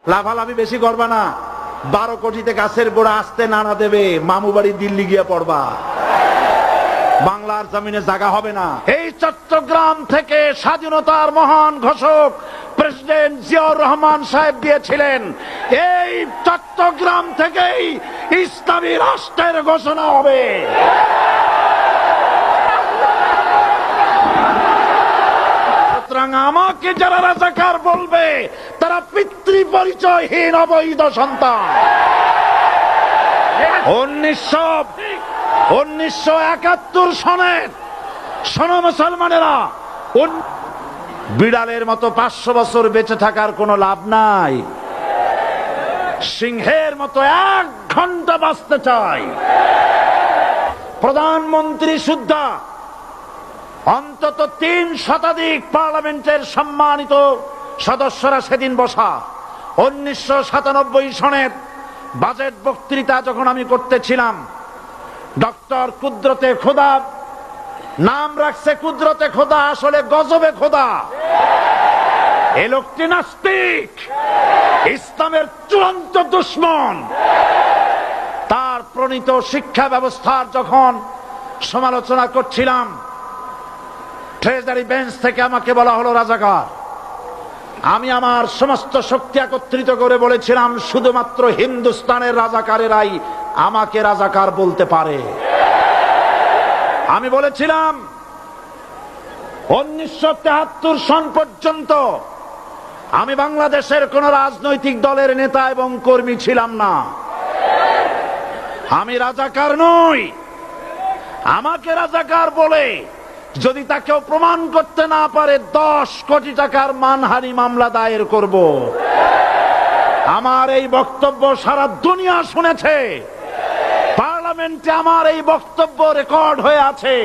লাফালাফি বেশি করবা না, 12 কোটিতে গাছের গোড়া আসতে নাড়া দেবে, মামু বাড়ি দিল্লি গিয়ে পড়বা, বাংলার জমিনে জায়গা হবে না। এই চট্টগ্রাম থেকে স্বাধীনতার মহান ঘোষক প্রেসিডেন্ট জিয়াউর রহমান সাহেব দিয়েছিলেন, এই চট্টগ্রাম থেকেই ইসলামী রাষ্ট্রের ঘোষণা হবে। আমাকে যারা রাজাকার বলবে তারা পিতৃ পরিচয়হীন অবৈধ সন্তান। 1971 সনের শোনো মুসলমানেরা, বিড়ালের মতো 500 বছর বেঁচে থাকার কোনো লাভ নাই, সিংহের মতো 1 ঘন্টা বাঁচতে চাই। প্রধানমন্ত্রী সুদ্ধা অন্তত 3 শতাধিক পার্লামেন্টের সম্মানিত সদস্যরা সেদিন বসা। 1997 সনের বাজেট বক্তৃতা যখন আমি করতেছিলাম, ডক্টর কুদরতে খোদা, নাম রাখছে কুদরতে খোদা, আসলে গজবে খোদা। এ লোকটি নাস্তিক, ইসলামের চূড়ান্ত দুশমন। তার প্রণীত শিক্ষা ব্যবস্থার যখন সমালোচনা করছিলাম, ট্রেজারি বেঞ্চ থেকে আমাকে বলা হলো রাজাকার। আমি আমার সমস্ত শক্তি একত্রিত করে বলেছিলাম, শুধুমাত্র হিন্দুস্তানের রাজাকারেরাই আমাকে রাজাকার বলতে পারে। আমি বলেছিলাম 1973 সন পর্যন্ত আমি বাংলাদেশের কোন রাজনৈতিক দলের নেতা এবং কর্মী ছিলাম না। আমি রাজাকার নই। আমাকে রাজাকার বলে যদি তাকেও প্রমাণ করতে না পারে, 10 কোটি টাকার মানহানি মামলা দায়ের করব। আমার এই বক্তব্য সারা দুনিয়া শুনেছে, পার্লামেন্টে আমার এই বক্তব্য রেকর্ড হয়ে আছে।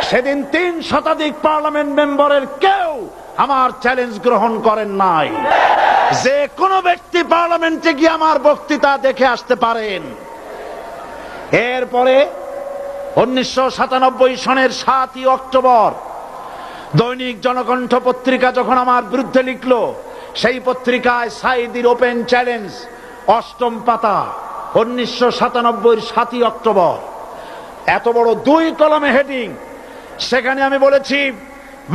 সেদিন 3 শতাধিক পার্লামেন্ট মেম্বারের কেউ আমার চ্যালেঞ্জ গ্রহণ করেন নাই। যে কোনো ব্যক্তি পার্লামেন্টে গিয়ে আমার বক্তৃতা দেখে আসতে পারেন। এরপরে 1997 সনের 7 অক্টোবর দৈনিক জনকণ্ঠ পত্রিকা যখন আমার বিরুদ্ধে লিখলো, সেই পত্রিকায় সাইদির ওপেন চ্যালেঞ্জ 8ম পাতা, 1997 7 অক্টোবর, এত বড় 2 কলমে হেডিং। সেখানে আমি বলেছি,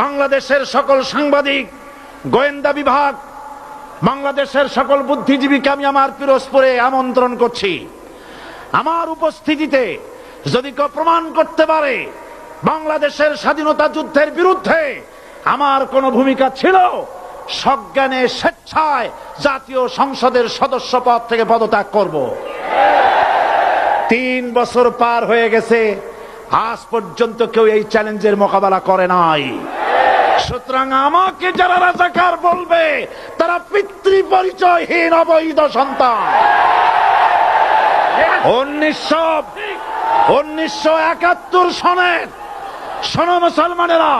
বাংলাদেশের সকল সাংবাদিক, গোয়েন্দা বিভাগ, বাংলাদেশের সকল বুদ্ধিজীবীকে আমি আমার পিরোজপুরে আমন্ত্রণ করছি। আমার উপস্থিতিতে যদি কেউ প্রমাণ করতে পারে বাংলাদেশের স্বাধীনতা যুদ্ধের বিরুদ্ধে আমার কোন ভূমিকা ছিল, সজ্ঞানে স্বেচ্ছায় জাতীয় সংসদের সদস্য পদ থেকে পদত্যাগ করব। 3 বছর পার হয়ে গেছে, আজ পর্যন্ত কেউ এই চ্যালেঞ্জের মোকাবেলা করে নাই। সুতরাং আমাকে যারা রাজাকার বলবে তারা পিতৃ পরিচয়হীন অবৈধ সন্তান। 1971 সনের শোনো মুসলমানেরা,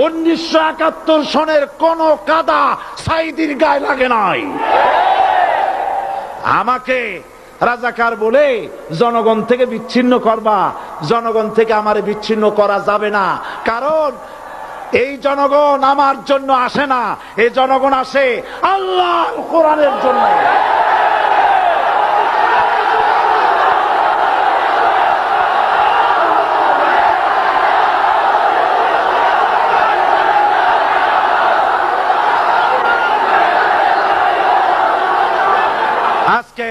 1971 সনের কোন কাদা সাইদির গায়ে লাগে নাই। আমাকে রাজাকার বলে জনগণ থেকে বিচ্ছিন্ন করবা, জনগণ থেকে আমারে বিচ্ছিন্ন করা যাবে না। কারণ এই জনগণ আমার জন্য আসে না, এই জনগণ আসে আল্লাহ কোরআনের জন্য। আজকে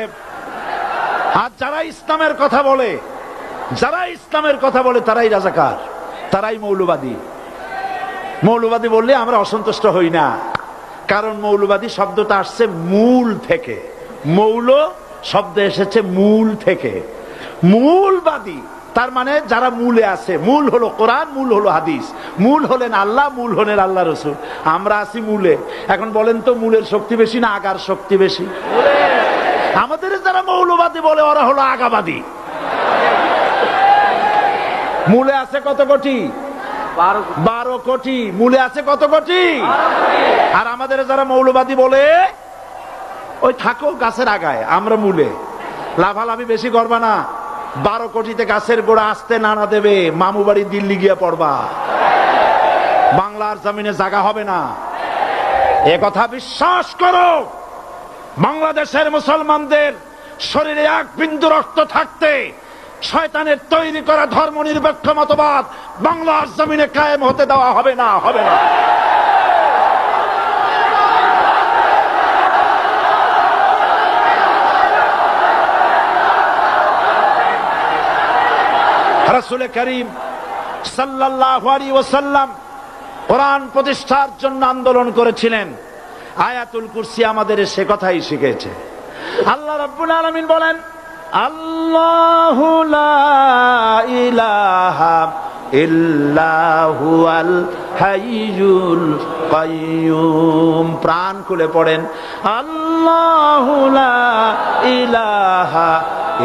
আর যারা ইসলামের কথা বলে, তারাই রাজাকার, তারাই মৌলবাদী। মৌলবাদী বললে আমরা অসন্তুষ্ট হই না, কারণ মৌলবাদী শব্দটা আসছে মূল থেকে। মৌল শব্দ এসেছে মূল থেকে। মূলবাদী তার মানে যারা মূলে আছে। মূল হলো কোরআন, মূল হলো হাদিস, মূল হলেন আল্লাহ, মূল হলেন আল্লাহ রসুল। আমরা আছি মূলে। এখন বলেন তো, মূলের শক্তি বেশি না আগার শক্তি বেশি? আমাদের যারা মৌলবাদী বলে ওরা হলো আগাবাদী। মূলে আছে কত কোটি? 12 কোটি। মূলে আছে কত কোটি? আর আমাদের যারা মৌলবাদী বলে ওই থাকো গাছের আগায়, আমরা মূলে। লাফালাফি বেশি করবা না, 12 কোটিতে গাছের গোড়া আসতে নাড়া দেবে, মামু বাড়ি দিল্লি গিয়ে পড়বা, বাংলার জমিনে জায়গা হবে না। এ কথা বিশ্বাস করো। বাংলাদেশের মুসলমানদের শরীরে এক বিন্দু রক্ত থাকতে শয়তানের তৈরি করা ধর্ম নিরপেক্ষ মতবাদ বাংলার জমিনে কায়েম হতে দেওয়া হবে না, হবে না। রাসূল করিম সাল্লাল্লাহু আলাইহি ওয়াসাল্লাম কোরআন প্রতিষ্ঠার জন্য আন্দোলন করেছিলেন। আয়াতুল কুরসি আমাদের সে কথাই শিখেছে। আল্লাহ রাব্বুল আলামিন বলেন, আল্লাহু লা ইলাহা ইল্লা হুয়াল হাইয়ুল কাইয়্যুম। প্রাণ খুলে পড়েন, আল্লাহু লা ইলাহা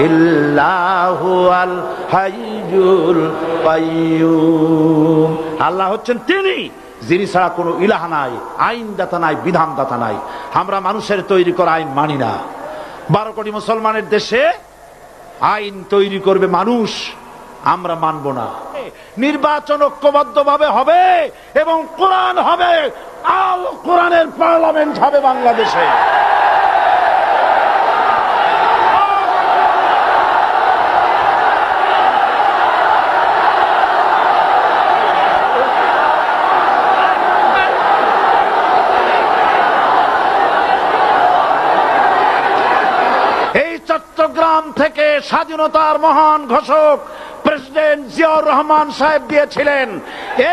ইল্লা হুয়াল হাইয়ুল কাইয়্যুম। আল্লাহ হচ্ছেন তিনি যিনি ছাড়া কোনো ইলাহ নাই, আইনদাতা নাই, বিধানদাতা নাই। আমরা মানুষের তৈরি করা আইন মানি না। 12 কোটি মুসলমানের দেশে আইন তৈরি করবে মানুষ, আমরা মানব না। নির্বাচন ঐক্যবদ্ধভাবে হবে এবং কোরআন হবে, আল কোরআনের পার্লামেন্ট হবে বাংলাদেশে। চট্টগ্রাম থেকে স্বাধীনতার মহান ঘোষক প্রেসিডেন্ট জিয়াউর রহমান সাহেব দিয়েছিলেন।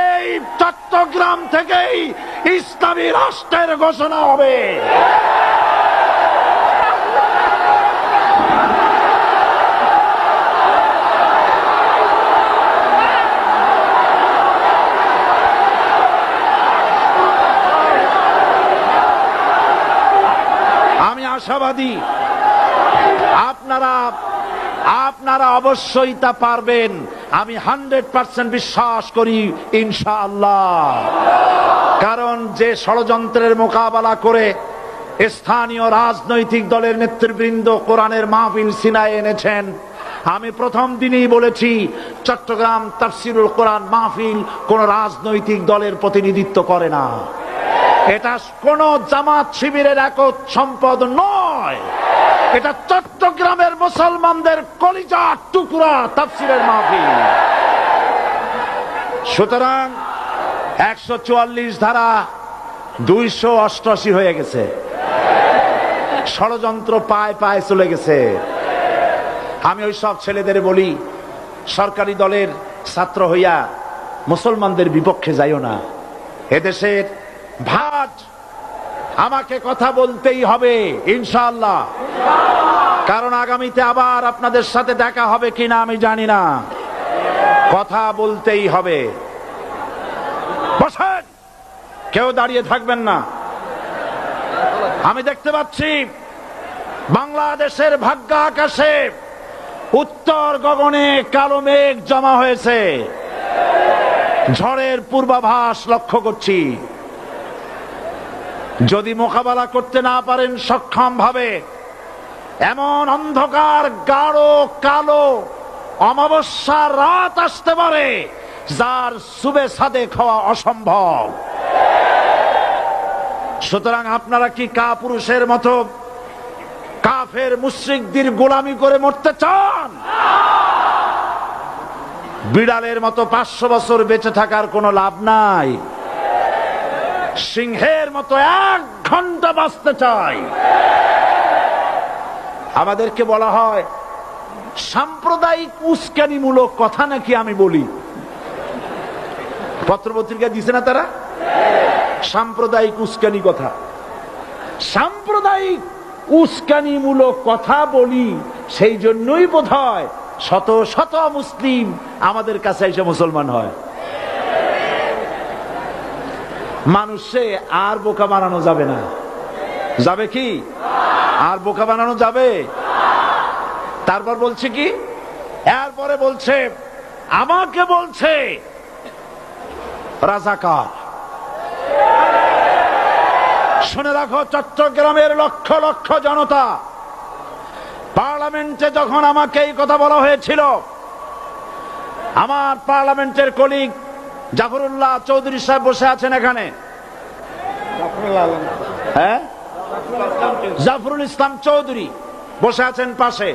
এই চট্টগ্রাম থেকেই ইসলামী রাষ্ট্রের ঘোষণা হবে। আমি আশাবাদী আপনারা অবশ্যই তা পারবেন। আমি 100% বিশ্বাস করি ইনশাআল্লাহ। কারণ যে ষড়যন্ত্রের মোকাবেলা করে স্থানীয় রাজনৈতিক দলের নেতৃবৃন্দ কোরআনের মাহফিল সিনায় এনেছেন, আমি প্রথম দিনই বলেছি চট্টগ্রাম তাফসিরুল কোরআন মাহফিল কোন রাজনৈতিক দলের প্রতিনিধিত্ব করে না। এটা কোন জামাত শিবিরের একক সম্পদ নয়। এটা চট্টগ্রামের মুসলমানদের কলিজার টুকরা তাফসীরের মাহফিল। সুতরাং 144 ধারা 288 হয়ে গেছে। ষড়যন্ত্র পায় পায় চলে গেছে। আমি ওই সব ছেলেদের বলি, সরকারি দলের ছাত্র হইয়া মুসলমানদের বিপক্ষে যাইও না। এদেশের ভাট আমাকে কথা বলতেই হবে ইনশাআল্লাহ। কারণ আগামীতে আবার আপনাদের সাথে দেখা হবে কিনা আমি জানি না। কথা বলতেই হবে। বসেন, কেউ দাঁড়িয়ে থাকবেন না। আমি দেখতে পাচ্ছি বাংলাদেশের ভাগ্য আকাশে উত্তর গগনে কালো মেঘ জমা হয়েছে। ঝড়ের পূর্বাভাস লক্ষ্য করছি। যদি মোকাবেলা করতে না পারেন সক্ষম ভাবে, এমন অন্ধকার গাঢ় কালো অমাবস্যার রাত আসতে পারে যার সুবে সাদেক হওয়া অসম্ভব। সুতরাং আপনারা কি কাপুরুষের মতো কাফের মুশরিকদের গোলামি করে মরতে চান? বিড়ালের মতো 500 বছর বেঁচে থাকার কোনো লাভ নাই। সিংহের মতো 1 ঘন্টা বাঁচতে চাই। আমাদেরকে বলা হয় সাম্প্রদায়িক উস্কানিমূলক কথা নাকি আমি বলি। পত্রপত্রিকা দিছে না তারা? সাম্প্রদায়িক উস্কানি কথা, সাম্প্রদায়িক উস্কানিমূলক কথা বলি। সেই জন্যই বোধহয় শত শত মুসলিম আমাদের কাছে এসে মুসলমান হয়। মানুষে আর বোকা বানানো যাবে না। যাবে কি? আর বোকা বানানো যাবে? তারপর বলছে কি, এরপরে বলছে আমাকে বলছে রাজাকার। শুনে রাখো চট্টগ্রামের লক্ষ লক্ষ জনতা, পার্লামেন্টে যখন আমাকে এই কথা বলা হয়েছিল, আমার পার্লামেন্টের কলিগ জাফরুল্লাহ চৌধুরী সাহেব বসে আছেন এখানে। হ্যাঁ, জাফরুল ইসলাম চৌধুরী বসে আছেন পাশে।